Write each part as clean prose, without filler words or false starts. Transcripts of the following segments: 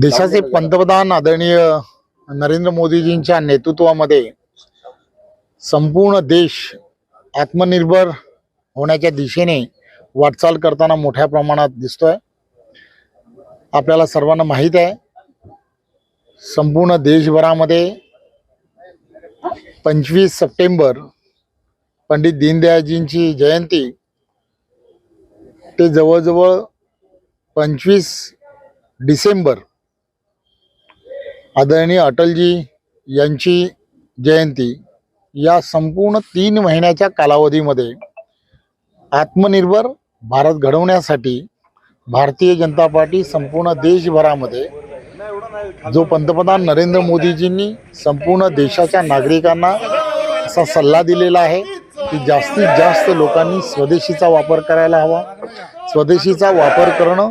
देशाचे पंतप्रधान आदरणीय नरेंद्र मोदीजींच्या नेतृत्वामध्ये संपूर्ण देश आत्मनिर्भर होण्याच्या दिशेने वाटचाल करताना मोठ्या प्रमाणात दिसतोय। आपल्याला सर्वांना माहित आहे, संपूर्ण देशभरामध्ये 25 सप्टेंबर पंडित दीनदयाळजींची जयंती ते जवळजवळ 25 डिसेंबर आदरणीय अटलजी यांची जयंती, या संपूर्ण 3 महिन्याच्या कालावधीमध्ये आत्मनिर्भर भारत घडवण्यासाठी भारतीय जनता पार्टी संपूर्ण देशभरामध्ये जो पंतप्रधान नरेंद्र मोदीजींनी संपूर्ण देशाच्या नागरिकांना असा सल्ला दिलेला आहे की जास्तीत जास्त लोकांनी स्वदेशीचा वापर करायला हवा। स्वदेशीचा वापर करणं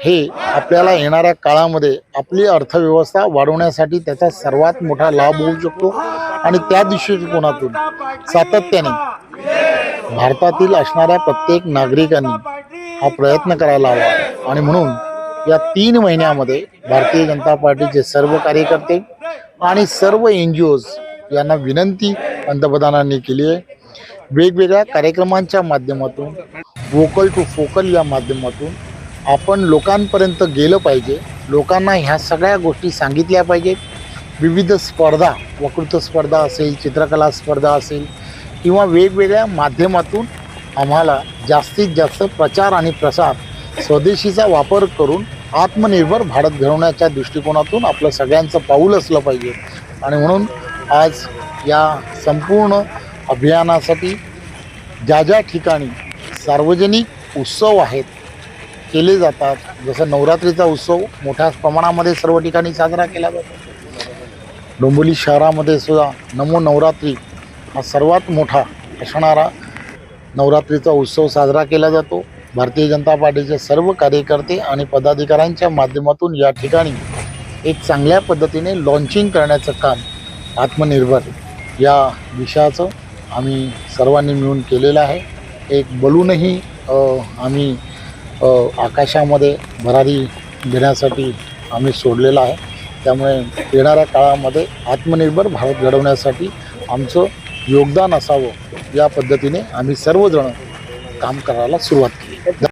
हे आपल्याला येणाऱ्या काळामध्ये आपली अर्थव्यवस्था वाढवण्यासाठी त्याचा सर्वात मोठा लाभ होऊ शकतो आणि त्या दृष्टिकोनातून सातत्याने भारतातील असणाऱ्या प्रत्येक नागरिकांनी हा प्रयत्न करायला हवा। आणि म्हणून या 3 महिन्यामध्ये भारतीय जनता पार्टीचे सर्व कार्यकर्ते आणि सर्व NGOज यांना विनंती पंतप्रधानांनी केली आहे, वेगवेगळ्या कार्यक्रमांच्या माध्यमातून वोकल टू फोकल या माध्यमातून आपण लोकांपर्यंत गेलं पाहिजे, लोकांना ह्या सगळ्या गोष्टी सांगितल्या पाहिजेत। विविध स्पर्धा, वक्तृत्व स्पर्धा असेल, चित्रकला स्पर्धा असेल किंवा वेगवेगळ्या माध्यमातून आम्हाला जास्तीत जास्त प्रचार आणि प्रसार स्वदेशीचा वापर करून आत्मनिर्भर भारत घडवण्याच्या दृष्टिकोनातून आपलं सगळ्यांचं पाऊल असलं पाहिजे। आणि म्हणून आज या संपूर्ण अभियानासाठी ज्या ज्या ठिकाणी सार्वजनिक उत्सव आहेत केले जातात, जसं नवरात्रीचा उत्सव मोठ्या प्रमाणामध्ये सर्व ठिकाणी साजरा केला जातो। डोंबिवली शहरामध्ये सुद्धा नमो नवरात्री हा सर्वात मोठा असणारा नवरात्रीचा उत्सव साजरा केला जातो। भारतीय जनता पार्टीचे सर्व कार्यकर्ते आणि पदाधिकाऱ्यांच्या माध्यमातून या ठिकाणी एक चांगल्या पद्धतीने लॉन्चिंग करण्याचं काम आत्मनिर्भर या विषयाचं आम्ही सर्वांनी मिळून केलेलं आहे। एक बलूनही आम्ही आकाशामध्ये भरारी घेण्यासाठी आम्ही सोडलेला आहे। त्यामुळे येणाऱ्या काळामध्ये आत्मनिर्भर भारत घडवण्यासाठी आमचं योगदान असावं या पद्धतीने आम्ही सर्वजण काम करायला सुरुवात केली।